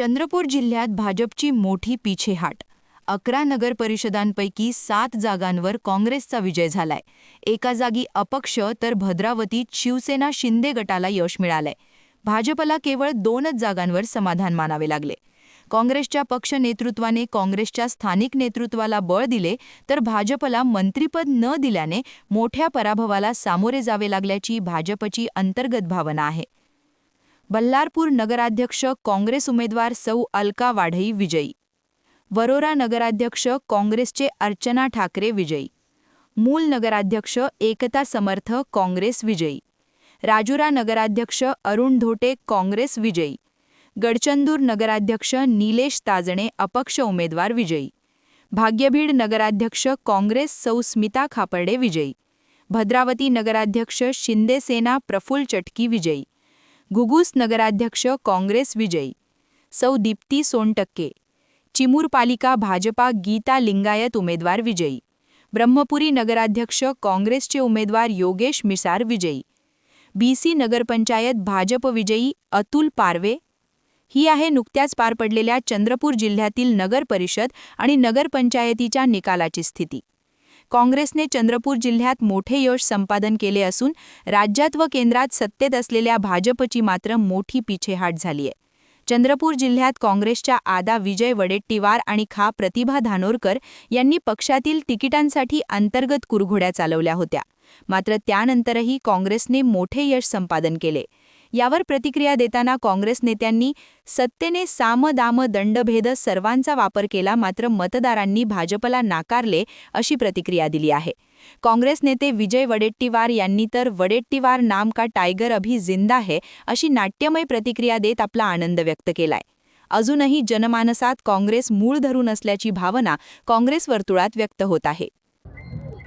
चंद्रपूर जिल्ह्यात भाजपची मोठी पीछेहाट। 11 नगर परिषदांपैकी 7 जागांवर काँग्रेसचा विजय झालाय। एका जागी अपक्ष तर भद्रावतीत शिवसेना शिंदे गटाला यश मिळालंय। भाजपला केवळ 2च जागांवर समाधान मानावे लागले। काँग्रेसच्या पक्ष नेतृत्वाने काँग्रेसच्या स्थानिक नेतृत्वाला बळ दिले, तर भाजपला मंत्रिपद न दिल्याने मोठ्या पराभवाला सामोरे जावे लागल्याची भाजपची अंतर्गत भावना आहे। बल्लारपूर नगराध्यक्ष काँग्रेस उमेदवार सौ अलका वाढई विजयी। वरोरा नगराध्यक्ष काँग्रेसचे अर्चना ठाकरे विजयी। मूल नगराध्यक्ष एकता समर्थ काँग्रेस विजयी। राजुरा नगराध्यक्ष अरुण धोटे काँग्रेस विजयी। गडचंदूर नगराध्यक्ष निलेश ताजणे अपक्ष उमेदवार विजयी। भाग्यभीड नगराध्यक्ष काँग्रेस सौ स्मिता खापर्डे विजयी। भद्रावती नगराध्यक्ष शिंदे सेना प्रफुल्ल चटकी विजयी। घुगुस नगराध्यक्ष काँग्रेस विजयी सौ दीप्ती सोनटक्के। चिमूर पालिका भाजपा गीता लिंगायत उमेदवार विजयी। ब्रह्मपुरी नगराध्यक्ष काँग्रेसचे उमेदवार योगेश मिसार विजयी। बीसी नगरपंचायत भाजप विजयी अतुल पारवे। ही आहे नुकत्याच पार पडलेल्या चंद्रपूर जिल्ह्यातील नगर परिषद आणि नगरपंचायतीच्या निकालाची स्थिती। काँग्रेसने चंद्रपूर जिल्ह्यात मोठे यश संपादन केले असून राज्यात व केंद्रात सत्तेत असलेल्या भाजपची मात्र मोठी पीछेहाट झालीय। चंद्रपूर जिल्ह्यात काँग्रेसच्या आदा विजय वडेट्टीवार आणि खा प्रतिभा धानोरकर यांनी पक्षातील तिकिटांसाठी अंतर्गत कुरघोड्या चालवल्या होत्या, मात्र त्यानंतरही काँग्रेसने मोठे यश संपादन केले। यावर प्रतिक्रिया देताना काँग्रेस नेत्यांनी सत्तेने साम दाम दंडभेद सर्वांचा वापर केला, मात्र मतदारांनी भाजपला नाकारले अशी प्रतिक्रिया दिली आहे। काँग्रेस नेते विजय वडेट्टीवार यांनी तर वडेट्टीवार नाम का टायगर अभी जिंदा है अशी नाट्यमय प्रतिक्रिया देत आपला आनंद व्यक्त केलाय। अजूनही जनमानसात काँग्रेस मूळ धरून असल्याची भावना काँग्रेस वर्तुळात व्यक्त होत आहे।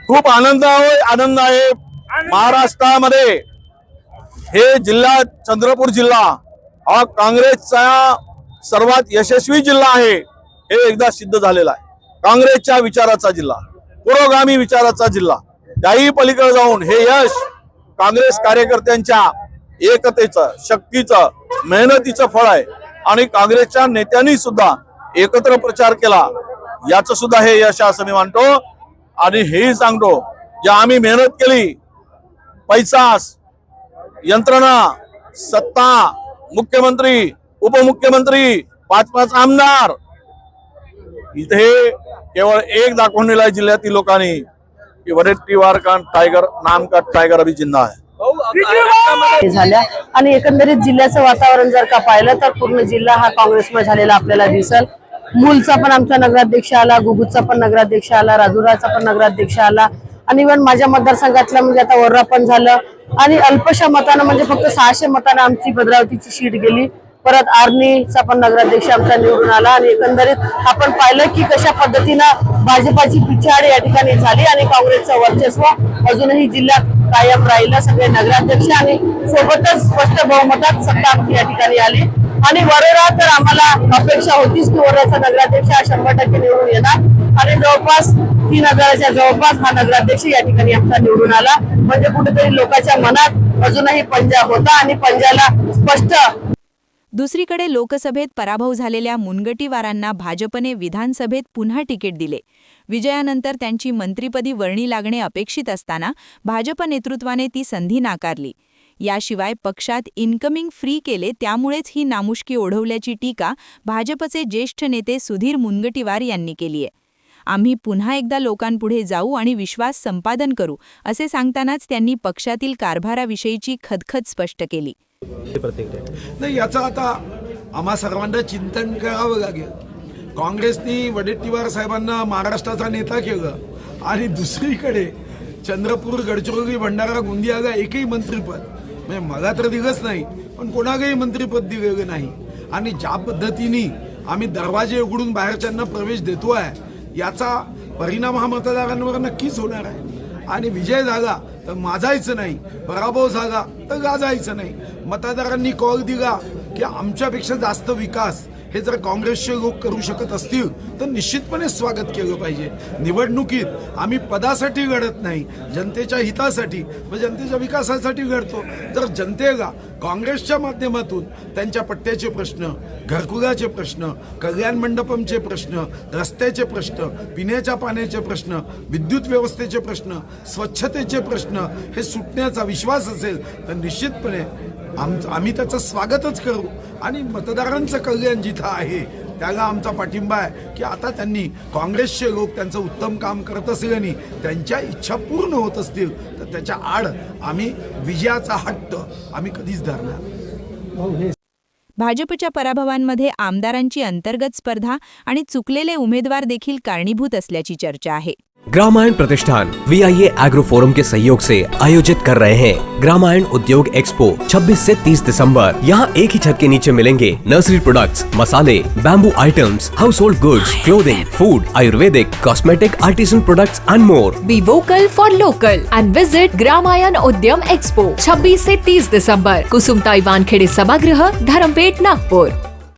खूप आनंद आहे। महाराष्ट्रामध्ये हे जिल्हा चंद्रपूर जिल्हा हा काँग्रेसचा सर्वात यशस्वी जिल्हा आहे हे एकदा सिद्ध झालेला आहे। काँग्रेसच्या विचाराचा जिल्हा, पुरोगामी विचाराचा जिल्हा, त्याही पलीकडे जाऊन हे यश काँग्रेस कार्यकर्त्यांच्या एकतेचं, शक्तीचं, मेहनतीचं फळ आहे आणि काँग्रेसच्या नेत्यांनी सुद्धा एकत्र प्रचार केला, याचं सुद्धा हे यश असं मी मानतो। आणि हेही सांगतो, जे आम्ही मेहनत केली, पैसा, यंत्रणा, सत्ता, मुख्यमंत्री, उपमुख्यमंत्री, 5-5 आमदार, इथे केवळ एक दाखवून दिलाय जिल्ह्यातील लोकांनी की वडेट्टीवार का टायगर नाम का टायगर अभी जिंदा है झाल्या। आणि एकंदरीत जिल्ह्याचं वातावरण जर का पाहिलं तर पूर्ण जिल्हा हा काँग्रेसमय झालेला आपल्याला दिसल। मूलचा पण आमचा नगराध्यक्ष आला, गुगुचा पण नगराध्यक्ष आला, राजुराचा पण नगराध्यक्ष आला आणि इव्हन माझ्या मतदारसंघातला म्हणजे आता वर्रा पण झालं आणि अल्पशा मतानं म्हणजे फक्त 600 मतांना आमची भद्रावतीची सीट गेली। परत आर्नीचा पण नगराध्यक्ष आमचा निवडून आला आणि एकंदरीत आपण पाहिलं की कशा पद्धतीनं भाजपाची पिछाड या ठिकाणी झाली आणि काँग्रेसचं वर्चस्व अजूनही जिल्ह्यात कायम राहिलं। सगळे नगराध्यक्ष आणि सोबतच स्पष्ट बहुमतात सत्ता आमची या ठिकाणी आली आणि वरोरा तर आम्हाला अपेक्षा होतीच की वरोराचा नगराध्यक्ष हा 100% निवडून येणार आणि जवळपास 3000च्या जवळपास हा नगराध्यक्ष या ठिकाणी आमचा निवडून आला। म्हणजे कुठेतरी लोकांच्या मनात अजूनही पंजा होता आणि पंजाला स्पष्ट। दुसरीकडे लोकसभेत पराभव झालेल्या मुनगंटीवारांना भाजपने विधानसभेत पुन्हा तिकीट दिले। विजयानंतर त्यांची मंत्रिपदी वर्णी लागणे अपेक्षित असताना भाजप नेतृत्वाने ती संधी नाकारली। याशिवाय पक्षात इन्कमिंग फ्री केले, त्यामुळेच ही नामुष्की ओढवल्याची टीका भाजपचे ज्येष्ठ नेते सुधीर मुनगंटीवार यांनी केली आहे। आम्ही पुन्हा एकदा लोकांपुढे जाऊ आणि विश्वास संपादन करू असे सांगतानाच त्यांनी पक्षातील कारभाराविषयीची खदखद स्पष्ट केली। नाही, याचा आता आम्हा सर्वांना चिंतन करावं लागेल। काँग्रेसनी वडेट्टीवार साहेबांना महाराष्ट्राचा नेता केलं आणि दुसरीकडे चंद्रपूर, गडचिरोली, भंडारा, गोंदियाला एकही मंत्रिपद म्हणजे मला तर दिलंच नाही, पण कोणालाही मंत्रिपद दिलेलं नाही। आणि ज्या पद्धतीने आम्ही दरवाजे उघडून बाहेरच्यांना प्रवेश देतोय, याचा परिणाम हा मतदारांवर नक्कीच होणार आहे। आणि विजय झाला तर माजायचं नाही, पराभव झाला तर गाजायचं नाही। मतदारांनी कौल दिला की आमच्यापेक्षा जास्त विकास हे जर काँग्रेसचे लोक करू शकत असतील तर निश्चितपणे स्वागत केलं पाहिजे. निवडणुकीत आम्ही पदासाठी लढत नाही, जनतेच्या हितासाठी व जनतेच्या विकासासाठी लढतो. तर जनतेला काँग्रेसच्या माध्यमातून त्यांच्या पट्ट्याचे प्रश्न, घरकुलाचे प्रश्न, कल्याण मंडपमचे प्रश्न, रस्त्याचे प्रश्न, पिण्याच्या पाण्याचे प्रश्न, विद्युत व्यवस्थेचे प्रश्न, स्वच्छतेचे प्रश्न हे सुटण्याचा विश्वास असेल तर निश्चितपणे आम्ही त्याचं स्वागतच करू. आणि मतदारांचं कल्याण जिथं आहे त्याला आमचा पाठिंबा आहे की आता त्यांनी काँग्रेसचे लोक त्यांचं उत्तम काम करत असल्याने त्यांच्या इच्छा पूर्ण होत असतील तर त्याच्या आड आम्ही विजयाचा हट्ट आम्ही कधीच धरणार नाही. भाजपच्या पराभवांमध्ये आमदारांची अंतर्गत स्पर्धा आणि चुकलेले उमेदवार देखील कारणीभूत असल्याची चर्चा आहे. ग्रामायण प्रतिष्ठान VIA एग्रो फोरम के सहयोग से आयोजित कर रहे हैं ग्रामायण उद्योग एक्सपो 26 से 30 दिसंबर। यहाँ एक ही छत के नीचे मिलेंगे नर्सरी प्रोडक्ट्स, मसाले, bamboo items, house hold goods, clothing, food, Ayurvedic, cosmetic, artisan products and more. Be vocal for local end visit Gramayan उद्यम एक्सपो 26 से 30 दिसंबर, कुसुम ताईवान खेड़े सभागृह, धर्मपेट, नागपुर।